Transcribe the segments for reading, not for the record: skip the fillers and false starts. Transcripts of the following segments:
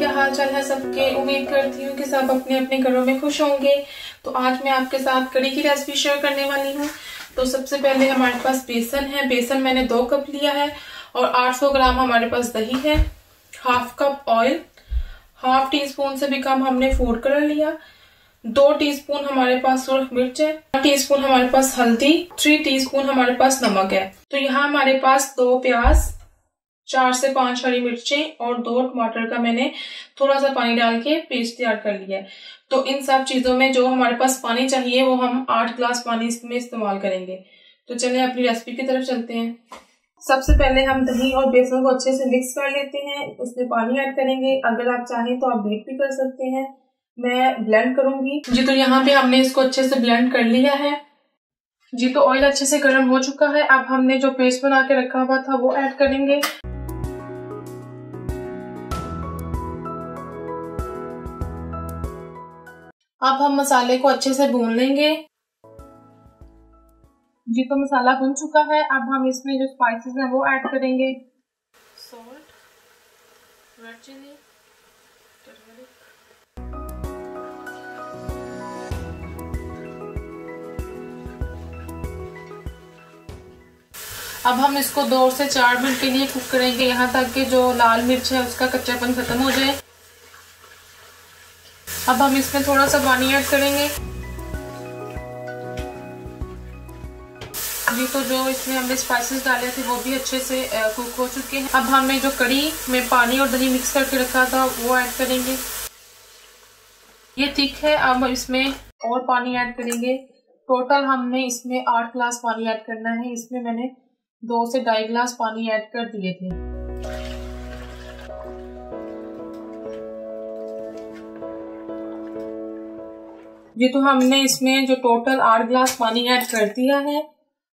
क्या हाल चाल है सबके। उम्मीद करती हूँ कि सब अपने अपने घरों में खुश होंगे। तो आज मैं आपके साथ कड़ी की रेसिपी शेयर करने वाली हूँ। तो सबसे पहले हमारे पास बेसन है। बेसन मैंने 2 कप लिया है और 800 ग्राम हमारे पास दही है, half cup oil, half tea spoon से भी कम हमने फूड कलर लिया, 2 टीस्पून हमारे पास सुरख मिर्च है, 1 टीस्पून हमारे पास हल्दी, 3 टीस्पून हमारे पास नमक है। तो यहाँ हमारे पास 2 प्याज, 4 से 5 हरी मिर्चें और 2 टमाटर का मैंने थोड़ा सा पानी डाल के पेस्ट तैयार कर लिया है। तो इन सब चीजों में जो हमारे पास पानी चाहिए वो हम 8 ग्लास पानी इसमें इस्तेमाल करेंगे। तो चलिए अपनी रेसिपी की तरफ चलते हैं। सबसे पहले हम दही और बेसन को अच्छे से मिक्स कर लेते हैं। उसमें पानी ऐड करेंगे। अगर आप चाहें तो आप बीट भी कर सकते हैं, मैं ब्लेंड करूंगी जी। तो यहाँ पे हमने इसको अच्छे से ब्लेंड कर लिया है जी। तो ऑयल अच्छे से गर्म हो चुका है। अब हमने जो पेस्ट बना के रखा हुआ था वो ऐड करेंगे। अब हम मसाले को अच्छे से भून लेंगे जी। तो मसाला भुन चुका है। अब हम इसमें जो स्पाइसेस हैं वो ऐड करेंगे। सॉल्ट, रेड चिली, टर्मरिक, अब हम इसको 2 से 4 मिनट के लिए कुक करेंगे, यहाँ तक कि जो लाल मिर्च है उसका कच्चापन खत्म हो जाए। अब हम इसमें थोड़ा सा पानी ऐड करेंगे जी। तो जो इसमें हमने स्पाइसेस डाले थे वो भी अच्छे से कुक हो चुके हैं। अब हमने जो कड़ी में पानी और दही मिक्स करके रखा था वो ऐड करेंगे। ये थिक है। अब इसमें और पानी ऐड करेंगे। टोटल हमने इसमें 8 ग्लास पानी ऐड करना है। इसमें मैंने 2 से 2.5 ग्लास पानी ऐड कर दिए थे ये। तो हमने इसमें जो टोटल 8 ग्लास पानी ऐड कर दिया है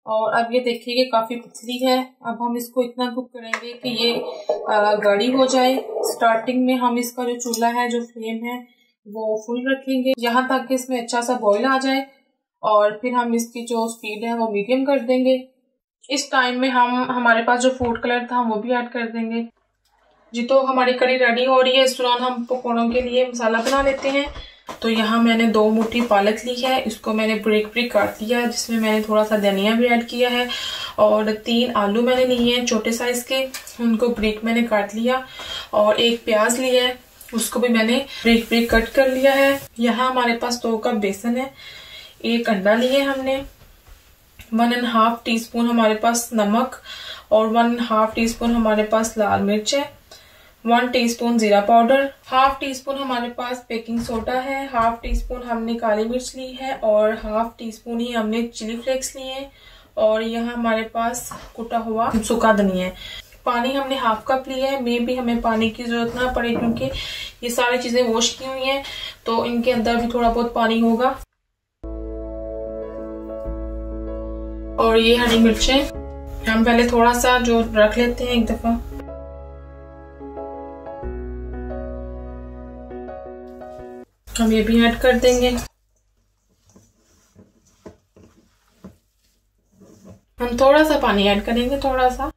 और अब ये देखिए काफी पतली है। अब हम इसको इतना कुक करेंगे कि ये गाढ़ी हो जाए। स्टार्टिंग में हम इसका जो चूल्हा है, जो फ्लेम है, वो फुल रखेंगे यहाँ तक कि इसमें अच्छा सा बॉईल आ जाए और फिर हम इसकी जो स्पीड है वो मीडियम कर देंगे। इस टाइम में हम हमारे पास जो फूड कलर था वो भी ऐड कर देंगे जी। तो हमारी कड़ी रेडी हो रही है। इस दौरान हम पकौड़ों के लिए मसाला बना लेते हैं। तो यहाँ मैंने 2 मुट्ठी पालक ली है। इसको मैंने ब्रिक काट लिया है, जिसमें मैंने थोड़ा सा धनिया भी ऐड किया है और 3 आलू मैंने लिए हैं छोटे साइज के, उनको ब्रिक मैंने काट लिया और 1 प्याज लिया है, उसको भी मैंने ब्रिक कट कर लिया है। यहाँ हमारे पास 2 कप बेसन है, 1 अंडा लिए हमने, 1.5 टीस्पून हमारे पास नमक और 1.5 टीस्पून हमारे पास लाल मिर्च है, 1 टीस्पून जीरा पाउडर, 1/2 टीस्पून हमारे पास बेकिंग सोडा है, 1/2 टीस्पून हमने काली मिर्च ली है और 1/2 टीस्पून ही हमने चिली फ्लेक्स लिए हैं और यहाँ हमारे पास कुटा हुआ सूखा धनिया है। पानी हमने 1/2 कप लिया है। मे भी हमें पानी की जरूरत ना पड़े क्योंकि ये सारी चीजें वॉश की हुई हैं, तो इनके अंदर भी थोड़ा बहुत पानी होगा। और ये हरी मिर्चें हम पहले थोड़ा सा जो रख लेते हैं एक दफा। हम ये भी ऐड कर देंगे। हम थोड़ा सा पानी ऐड करेंगे, थोड़ा सा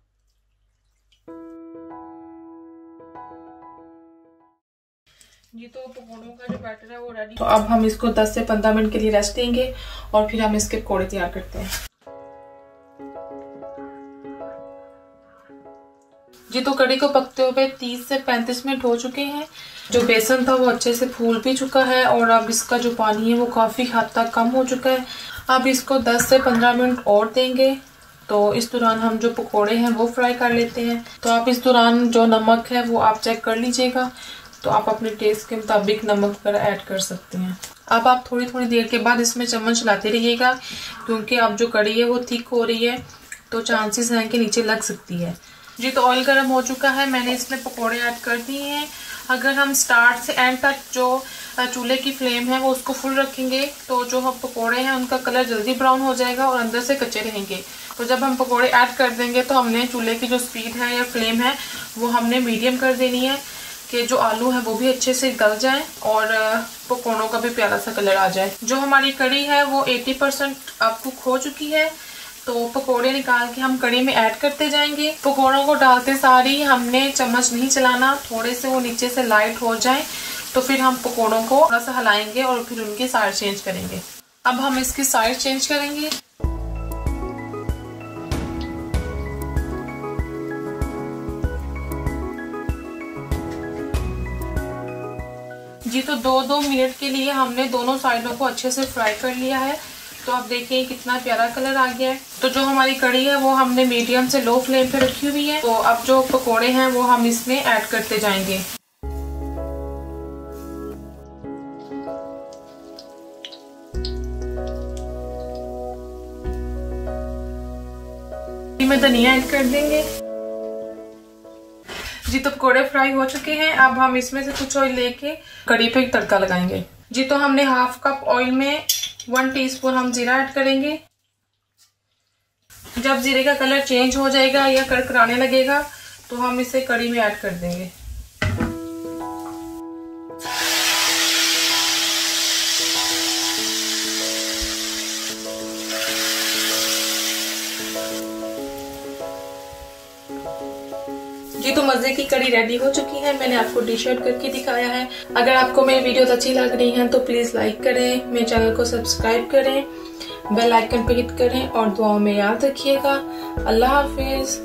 जी। तो पकौड़ों का जो बैटर है वो रेडी। तो अब हम इसको 10 से 15 मिनट के लिए रेस्ट देंगे और फिर हम इसके पकौड़े तैयार करते हैं जी। तो कड़ी को पकते हुए 30 से 35 मिनट हो चुके हैं। जो बेसन था वो अच्छे से फूल भी चुका है और अब इसका जो पानी है वो काफी हद तक कम हो चुका है। अब इसको 10 से 15 मिनट और देंगे। तो इस दौरान हम जो पकोड़े हैं वो फ्राई कर लेते हैं। तो आप इस दौरान जो नमक है वो आप चेक कर लीजिएगा। तो आप अपने टेस्ट के मुताबिक नमक वगैरह ऐड कर सकते हैं। अब आप थोड़ी थोड़ी देर के बाद इसमें चम्मच चलाते रहिएगा क्योंकि अब जो कड़ी है वो थिक हो रही है, तो चांसेस हैं कि नीचे लग सकती है जी। तो ऑयल गर्म हो चुका है, मैंने इसमें पकोड़े ऐड कर दिए हैं। अगर हम स्टार्ट से एंड तक जो चूल्हे की फ्लेम है वो उसको फुल रखेंगे तो जो हम पकोड़े हैं उनका कलर जल्दी ब्राउन हो जाएगा और अंदर से कच्चे रहेंगे। तो जब हम पकोड़े ऐड कर देंगे तो हमने चूल्हे की जो स्पीड है या फ्लेम है वो हमने मीडियम कर देनी है कि जो आलू है वो भी अच्छे से गल जाए और पकोड़ों का भी प्यारा सा कलर आ जाए। जो हमारी कड़ी है वो 80% अब कुक हो चुकी है। तो पकोड़े निकाल के हम कढ़ी में ऐड करते जाएंगे। पकोड़ों को डालते सारी हमने चम्मच नहीं चलाना, थोड़े से वो नीचे से लाइट हो जाए तो फिर हम पकोड़ों को थोड़ा सा हिलाएंगे और फिर उनकी साइड चेंज करेंगे। अब हम इसकी साइड चेंज करेंगे। जी तो 2-2 मिनट के लिए हमने दोनों साइडों को अच्छे से फ्राई कर लिया है। तो आप देखिए कितना प्यारा कलर आ गया है। तो जो हमारी कढ़ी है वो हमने मीडियम से लो फ्लेम पे रखी हुई है। तो अब जो पकोड़े हैं वो हम इसमें ऐड करते जाएंगे। में धनिया ऐड कर देंगे। जी तो पकोड़े फ्राई हो चुके हैं। अब हम इसमें से कुछ ऑयल लेके कढ़ी पे तड़का लगाएंगे। जी तो हमने हाफ कप ऑयल में 1 टीस्पून हम जीरा ऐड करेंगे। जब जीरे का कलर चेंज हो जाएगा या कड़कड़ाने लगेगा तो हम इसे कढ़ी में ऐड कर देंगे। जी तो मजे की कढ़ी रेडी हो चुकी है। मैंने आपको डिश आउट करके दिखाया है। अगर आपको मेरी वीडियोस अच्छी लग रही हैं तो प्लीज लाइक करें, मेरे चैनल को सब्सक्राइब करें, बेल आइकन पे हिट करें और दुआओं में याद रखिएगा। अल्लाह हाफिज।